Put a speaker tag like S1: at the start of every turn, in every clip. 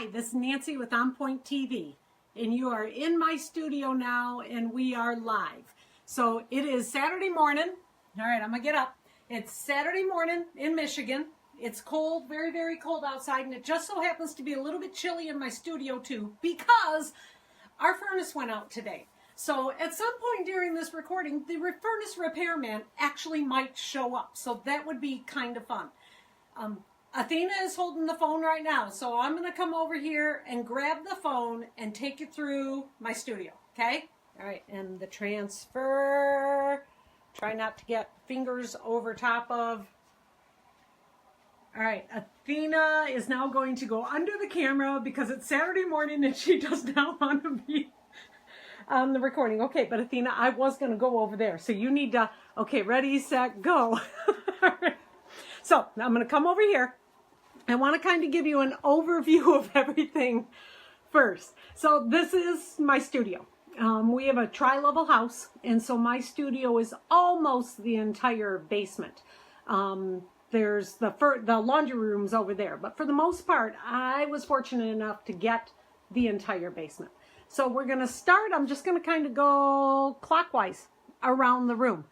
S1: Hi, this is Nancy with On Point TV, and you are in my studio now, and we are live. So it is Saturday morning. All right, I'm gonna get up. It's Saturday morning in Michigan. It's cold, very, very cold outside, and it just so happens to be a little bit chilly in my studio too, because our furnace went out today. So at some point during this recording, the furnace repairman actually might show up. So that would be kind of fun. Athena is holding the phone right now, so I'm going to come over here and grab the phone and take you through my studio, okay? All right, and the transfer, try not to get fingers over top of. All right, Athena is now going to go under the camera because it's Saturday morning and she does not want to be on the recording. Okay, but Athena, I was going to go over there, so you need to, okay, ready, set, go. All right. So now I'm going to come over here. I want to kind of give you an overview of everything first. So this is my studio. We have a tri-level house, and so my studio is almost the entire basement. There's the laundry rooms over there, but for the most part, I was fortunate enough to get the entire basement. So we're going to start, I'm just going to kind of go clockwise around the room.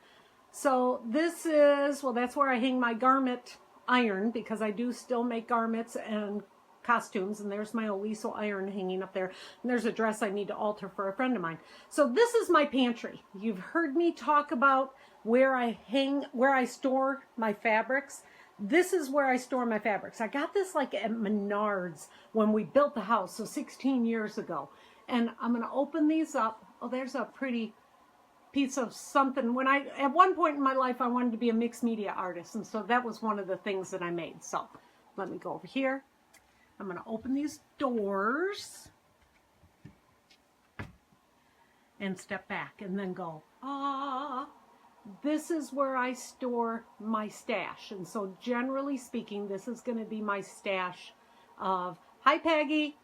S1: So this is, well, that's where I hang my garment iron, because I do still make garments and costumes, and there's my Oliso iron hanging up there, and there's a dress I need to alter for a friend of mine. So this is my pantry. You've heard me talk about where I store my fabrics. This is where I store my fabrics. I got this like at Menards when we built the house, so 16 years ago. And I'm going to open these up. Oh, there's a pretty piece of something. At one point in my life, I wanted to be a mixed media artist, and so that was one of the things that I made. So let me go over here. I'm going to open these doors and step back and then go, this is where I store my stash. And so generally speaking, this is going to be my stash of, hi Peggy,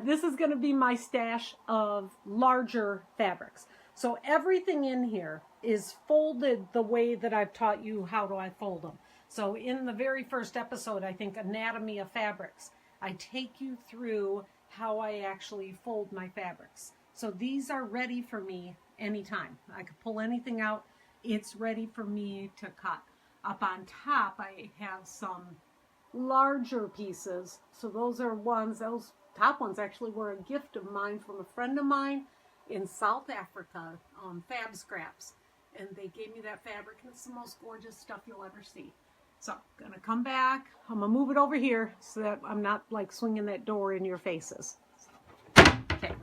S1: this is going to be my stash of larger fabrics. So everything in here is folded the way that I've taught you how do I fold them. So in the very first episode, I think Anatomy of Fabrics, I take you through how I actually fold my fabrics. So these are ready for me anytime. I could pull anything out. It's ready for me to cut. Up on top, I have some larger pieces. So those top ones actually were a gift of mine from a friend of mine in South Africa, Fab Scraps, and they gave me that fabric, and it's the most gorgeous stuff you'll ever see. So I'm gonna come back, I'm gonna move it over here so that I'm not like swinging that door in your faces. Okay,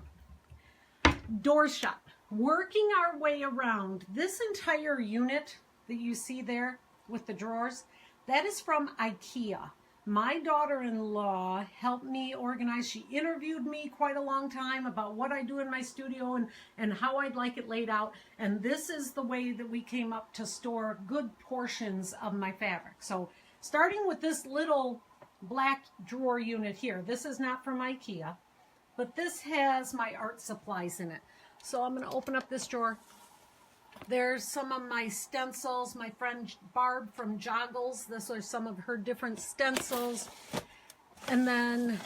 S1: doors shut. Working our way around this entire unit that you see there with the drawers, that is from IKEA. My daughter-in-law helped me organize. She interviewed me quite a long time about what I do in my studio and how I'd like it laid out. And this is the way that we came up to store good portions of my fabric. So starting with this little black drawer unit here, this is not from IKEA, but this has my art supplies in it. So I'm going to open up this drawer. There's some of my stencils. My friend Barb from Joggles, this are some of her different stencils. And then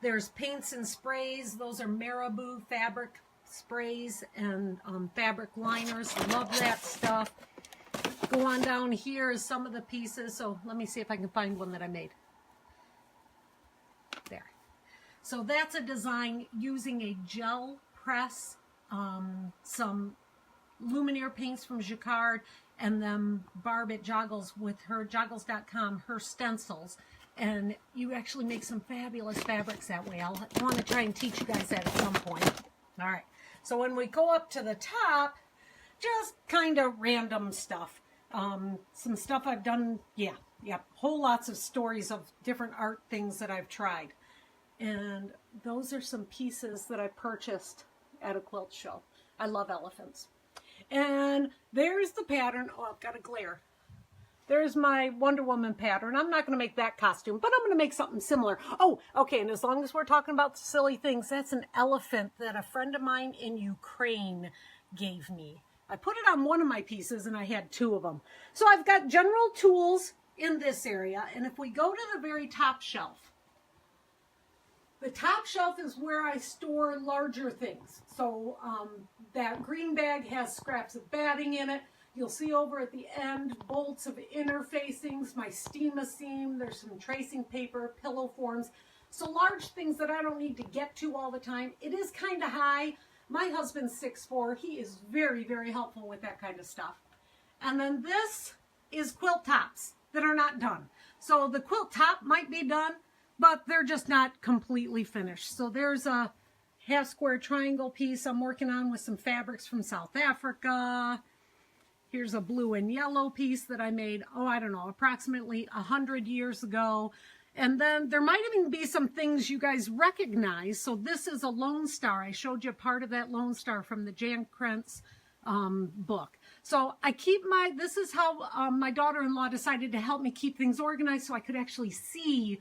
S1: there's paints and sprays. Those are Marabou fabric sprays and fabric liners. Love that stuff. Go on down here is some of the pieces. So let me see if I can find one that I made. There. So that's a design using a gel press, some Luminaire paints from Jacquard, and then Barb at Joggles with her joggles.com, her stencils. And you actually make some fabulous fabrics that way. I'll want to try and teach you guys that at some point. All right. So when we go up to the top, just kind of random stuff. Some stuff I've done, whole lots of stories of different art things that I've tried. And those are some pieces that I purchased at a quilt show. I love elephants. And there's the pattern. Oh, I've got a glare. There's my Wonder Woman pattern. I'm not going to make that costume, but I'm going to make something similar. Oh, okay, and as long as we're talking about silly things, that's an elephant that a friend of mine in Ukraine gave me. I put it on one of my pieces, and I had two of them. So I've got general tools in this area, and if we go to the very top shelf, The top shelf is where I store larger things. So that green bag has scraps of batting in it. You'll see over at the end bolts of interfacings, my steam seam, there's some tracing paper, pillow forms. So large things that I don't need to get to all the time. It is kind of high. My husband's 6'4". He is very, very helpful with that kind of stuff. And then this is quilt tops that are not done. So the quilt top might be done, but they're just not completely finished. So there's a half square triangle piece I'm working on with some fabrics from South Africa. Here's a blue and yellow piece that I made, I don't know, approximately 100 years ago. And then there might even be some things you guys recognize. So this is a Lone Star. I showed you part of that Lone Star from the Jan Krentz book. So I keep this is how my daughter-in-law decided to help me keep things organized so I could actually see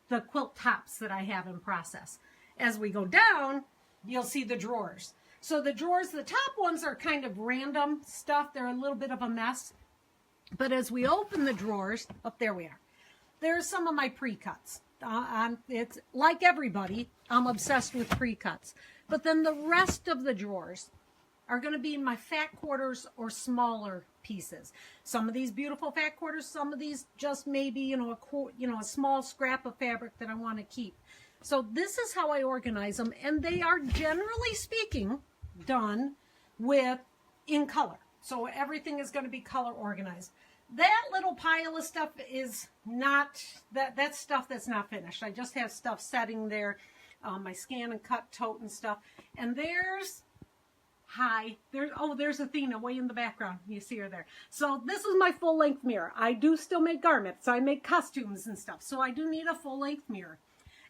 S1: the quilt tops that I have in process. As we go down, you'll see the drawers. So the drawers, the top ones are kind of random stuff. They're a little bit of a mess. But as we open the drawers, there we are. There's some of my pre-cuts. It's like everybody, I'm obsessed with pre-cuts. But then the rest of the drawers are going to be my fat quarters or smaller pieces. Some of these beautiful fat quarters, some of these just maybe, a small scrap of fabric that I want to keep. So this is how I organize them, and they are generally speaking done in color. So everything is going to be color organized. That little pile of stuff is not, that's stuff that's not finished. I just have stuff setting there, my scan and cut tote and stuff. And there's Athena way in the background. You see her there. So this is my full-length mirror. I do still make garments. I make costumes and stuff. So I do need a full-length mirror.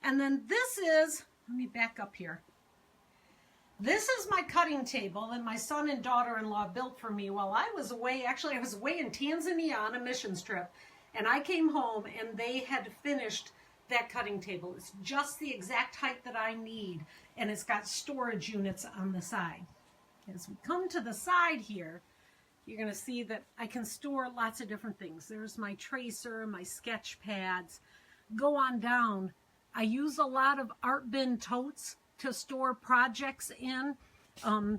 S1: And then this is, let me back up here. This is my cutting table that my son and daughter-in-law built for me while I was away. Actually, I was away in Tanzania on a missions trip. And I came home and they had finished that cutting table. It's just the exact height that I need. And it's got storage units on the side. As we come to the side here, you're going to see that I can store lots of different things. There's my tracer, my sketch pads. Go on down. I use a lot of art bin totes to store projects in.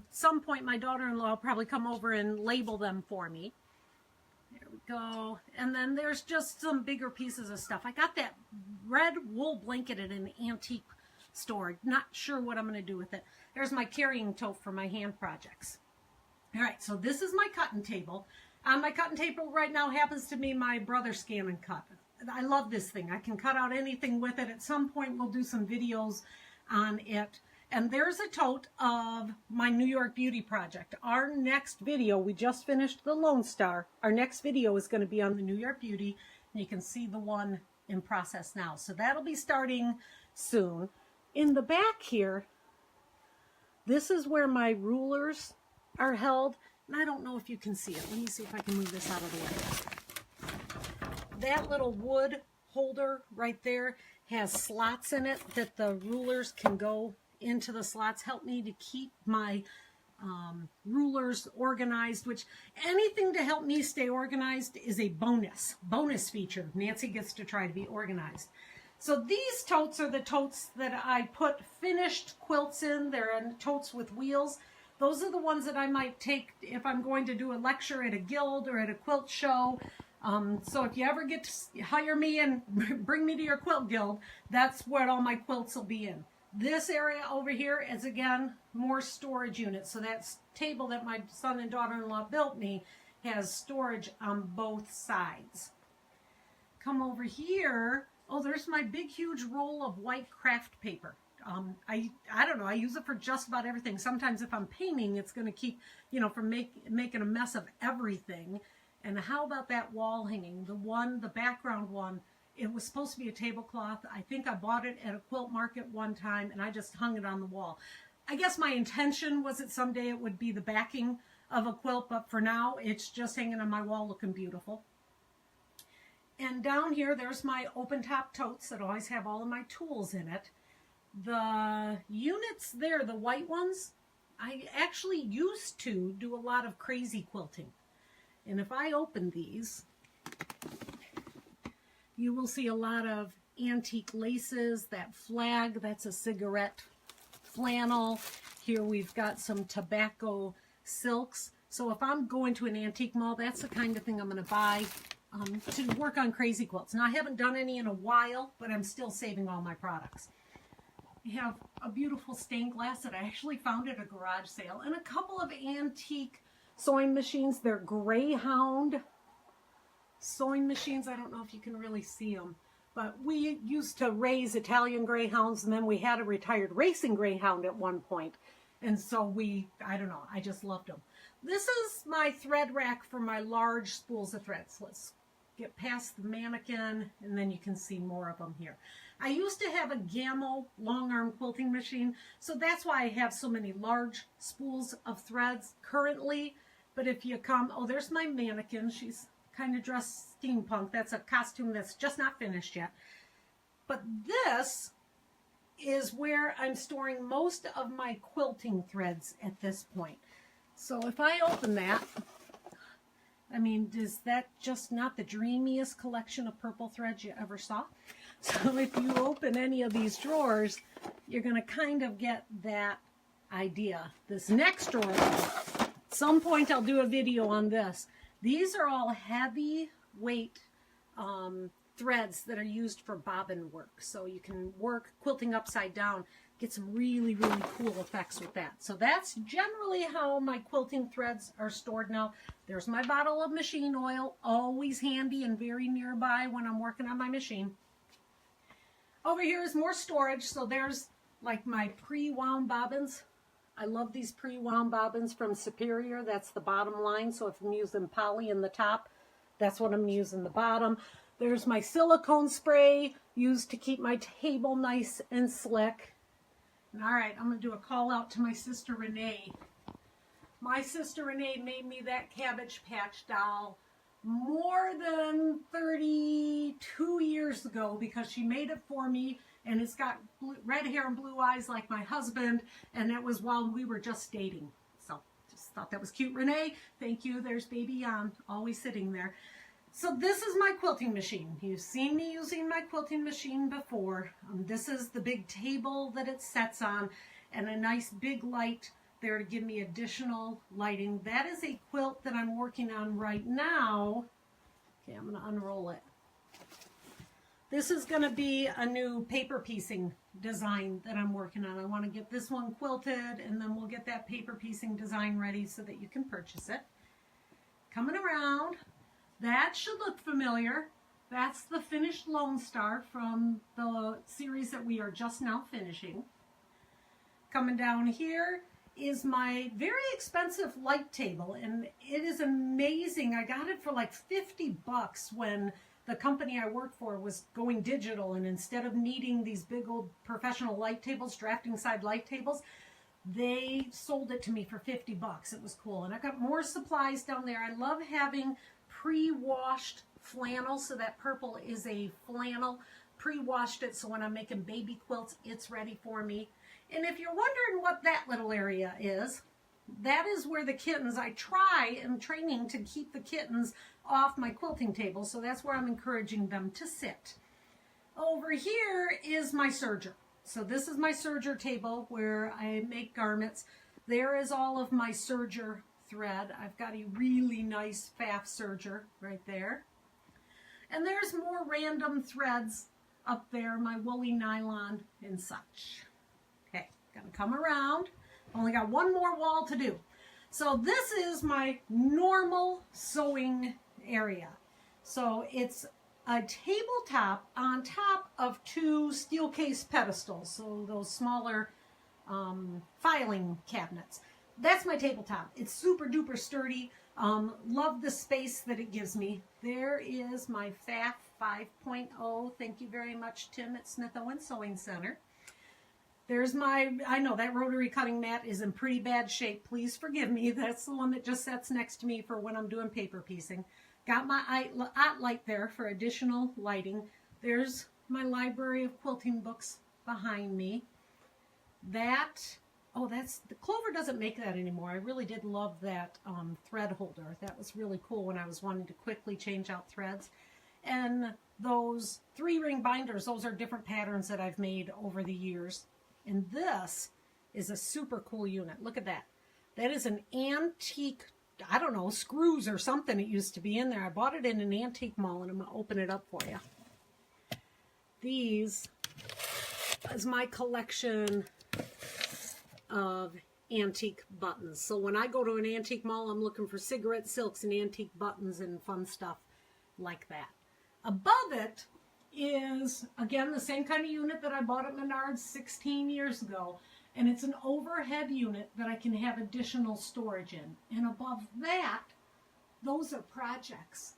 S1: Some point my daughter-in-law will probably come over and label them for me. There we go. And then there's just some bigger pieces of stuff. I got that red wool blanket in an antique store. Not sure what I'm going to do with it. There's my carrying tote for my hand projects. All right, so this is my cutting table. On my cutting table right now happens to be my brother's scan and cut. I love this thing. I can cut out anything with it. At some point, we'll do some videos on it. And there's a tote of my New York Beauty project. Our next video, we just finished the Lone Star. Our next video is going to be on the New York Beauty. And you can see the one in process now. So that'll be starting soon. In the back here, this is where my rulers are held. And I don't know if you can see it. Let me see if I can move this out of the way. That little wood holder right there has slots in it that the rulers can go into the slots. Help me to keep my rulers organized, which anything to help me stay organized is a bonus feature. Nancy gets to try to be organized. So these totes are the totes that I put finished quilts in. They're in totes with wheels. Those are the ones that I might take if I'm going to do a lecture at a guild or at a quilt show. So if you ever get to hire me and bring me to your quilt guild, that's what all my quilts will be in. This area over here is, again, more storage units. So that table that my son and daughter-in-law built me has storage on both sides. Come over here. Oh, there's my big, huge roll of white craft paper. I don't know. I use it for just about everything. Sometimes if I'm painting, it's going to keep, from making a mess of everything. And how about that wall hanging? The background one, it was supposed to be a tablecloth. I think I bought it at a quilt market one time, and I just hung it on the wall. I guess my intention was that someday it would be the backing of a quilt, but for now, it's just hanging on my wall looking beautiful. And down here, there's my open top totes that always have all of my tools in it. The units there, the white ones, I actually used to do a lot of crazy quilting. And if I open these, you will see a lot of antique laces, that flag, that's a cigarette flannel. Here we've got some tobacco silks. So if I'm going to an antique mall, that's the kind of thing I'm going to buy to work on crazy quilts. Now, I haven't done any in a while, but I'm still saving all my products. We have a beautiful stained glass that I actually found at a garage sale, and a couple of antique sewing machines. They're Greyhound sewing machines. I don't know if you can really see them, but we used to raise Italian Greyhounds, and then we had a retired racing Greyhound at one point. And so I don't know, I just loved them. This is my thread rack for my large spools of threads. Let's get past the mannequin, and then you can see more of them here. I used to have a Gammo long arm quilting machine, so that's why I have so many large spools of threads currently. But if you come, oh, there's my mannequin. She's kind of dressed steampunk. That's a costume that's just not finished yet. But this is where I'm storing most of my quilting threads at this point. So if I open that, I mean, is that just not the dreamiest collection of purple threads you ever saw? So if you open any of these drawers, you're going to kind of get that idea. This next drawer, at some point I'll do a video on this. These are all heavy weight threads that are used for bobbin work. So you can work quilting upside down, get some really, really cool effects with that. So that's generally how my quilting threads are stored now. There's my bottle of machine oil, always handy and very nearby when I'm working on my machine. Over here is more storage. So there's like my pre-wound bobbins. I love these pre-wound bobbins from Superior. That's the bottom line. So if I'm using poly in the top, that's what I'm using the bottom. There's my silicone spray used to keep my table nice and slick. And all right, I'm going to do a call out to my sister Renee. My sister Renee made me that Cabbage Patch doll more than 32 years ago because she made it for me, and it's got red hair and blue eyes like my husband, and it was while we were just dating. So just thought that was cute. Renee, thank you. There's baby Jan, always sitting there. So this is my quilting machine. You've seen me using my quilting machine before. This is the big table that it sets on, and a nice big light there to give me additional lighting. That is a quilt that I'm working on right now. Okay, I'm going to unroll it. This is going to be a new paper piecing design that I'm working on. I want to get this one quilted, and then we'll get that paper piecing design ready so that you can purchase it. Coming around, that should look familiar. That's the finished Lone Star from the series that we are just now finishing. Coming down here is my very expensive light table, and it is amazing. I got it for like 50 bucks when the company I work for was going digital, and instead of needing these big old professional light tables, drafting side light tables, they sold it to me for 50 bucks. It was cool. And I've got more supplies down there. I love having pre-washed flannel, so that purple is a flannel. Pre-washed it, so when I'm making baby quilts, it's ready for me. And if you're wondering what that little area is, that is where the kittens, I am training to keep the kittens off my quilting table, so that's where I'm encouraging them to sit. Over here is my serger. So this is my serger table where I make garments. There is all of my serger thread. I've got a really nice faff serger right there. And there's more random threads up there, my woolly nylon and such. Okay, gonna come around. Only got one more wall to do. So this is my normal sewing area. So it's a tabletop on top of two steel case pedestals, so those smaller filing cabinets. That's my tabletop. It's super duper sturdy. Love the space that it gives me. There is my FAF 5.0. Thank you very much, Tim at Smith Owen Sewing Center. There's I know that rotary cutting mat is in pretty bad shape. Please forgive me. That's the one that just sits next to me for when I'm doing paper piecing. Got my light there for additional lighting. There's my library of quilting books behind me. That's the Clover doesn't make that anymore. I really did love that thread holder. That was really cool when I was wanting to quickly change out threads. And those 3-ring binders, those are different patterns that I've made over the years. And this is a super cool unit. Look at that. That is an antique, I don't know, screws or something it used to be in there. I bought it in an antique mall, and I'm going to open it up for you. These is my collection of antique buttons. So when I go to an antique mall, I'm looking for cigarette silks and antique buttons and fun stuff like that. Above it is, again, the same kind of unit that I bought at Menards 16 years ago. And it's an overhead unit that I can have additional storage in. And above that, those are projects.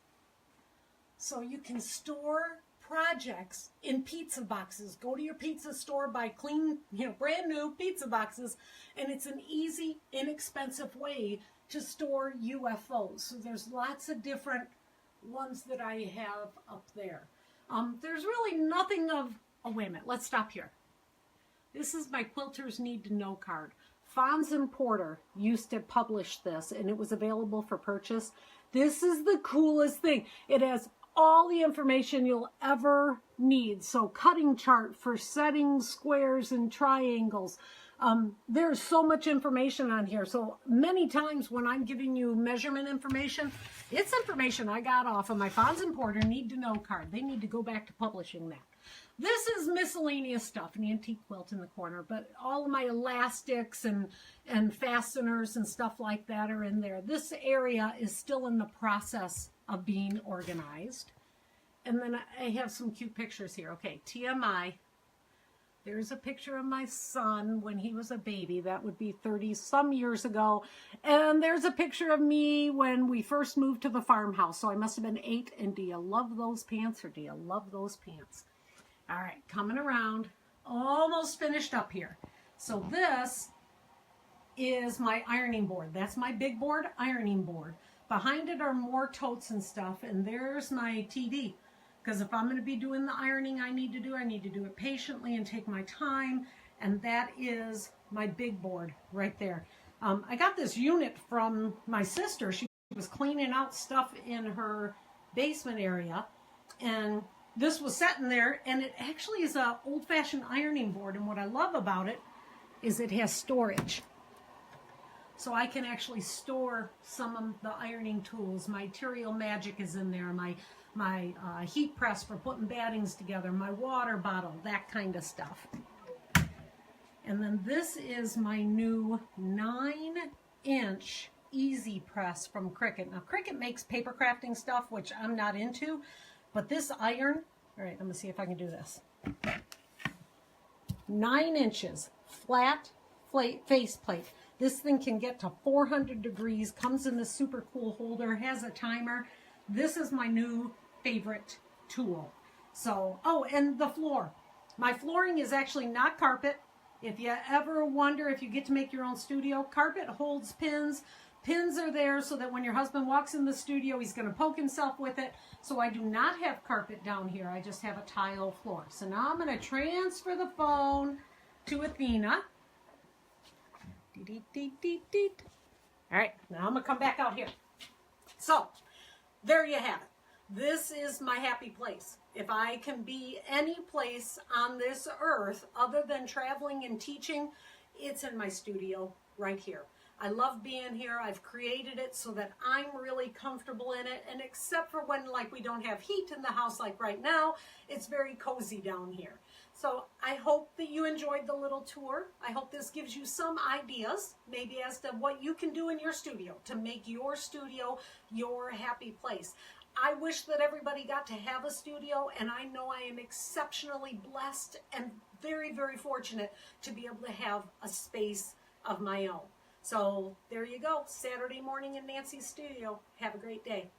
S1: So you can store projects in pizza boxes. Go to your pizza store, buy clean, brand new pizza boxes, and it's an easy, inexpensive way to store UFOs. So there's lots of different ones that I have up there. There's really nothing of, oh wait a minute, let's stop here. This is my Quilters Need to Know card. Fons and Porter used to publish this, and it was available for purchase. This is the coolest thing. It has all the information you'll ever need. So cutting chart for setting squares and triangles. There's so much information on here. So many times when I'm giving you measurement information, it's information I got off of my Fons and Porter Need to Know card. They need to go back to publishing that. This is miscellaneous stuff, an antique quilt in the corner, but all of my elastics and fasteners and stuff like that are in there. This area is still in the process of being organized. And then I have some cute pictures here. Okay, TMI. There's a picture of my son when he was a baby. That would be 30-some years ago. And there's a picture of me when we first moved to the farmhouse. So I must have been 8. And do you love those pants or do you love those pants? All right, coming around, almost finished up here. So this is my ironing board. That's my big board ironing board. Behind it are more totes and stuff, and there's my TV. Because if I'm going to be doing the ironing I need to do it patiently and take my time, and that is my big board right there. I got this unit from my sister. She was cleaning out stuff in her basement area, and this was sitting there, and it actually is an old-fashioned ironing board, and what I love about it is it has storage. So I can actually store some of the ironing tools. My Material Magic is in there, my heat press for putting battings together, my water bottle, that kind of stuff. And then this is my new 9-inch Easy Press from Cricut. Now, Cricut makes paper crafting stuff, which I'm not into. But this iron, all right, let me see if I can do this. 9 inches, flat faceplate. This thing can get to 400 degrees, comes in this super cool holder, has a timer. This is my new favorite tool. So, oh, and the floor. My flooring is actually not carpet. If you ever wonder if you get to make your own studio, carpet holds pins. Pins are there so that when your husband walks in the studio, he's going to poke himself with it. So I do not have carpet down here. I just have a tile floor. So now I'm going to transfer the phone to Athena. All right, now I'm going to come back out here. So there you have it. This is my happy place. If I can be any place on this earth other than traveling and teaching, it's in my studio right here. I love being here. I've created it so that I'm really comfortable in it. And except for when we don't have heat in the house like right now, it's very cozy down here. So I hope that you enjoyed the little tour. I hope this gives you some ideas maybe as to what you can do in your studio to make your studio your happy place. I wish that everybody got to have a studio, and I know I am exceptionally blessed and very, very fortunate to be able to have a space of my own. So there you go, Saturday morning in Nancy's studio. Have a great day.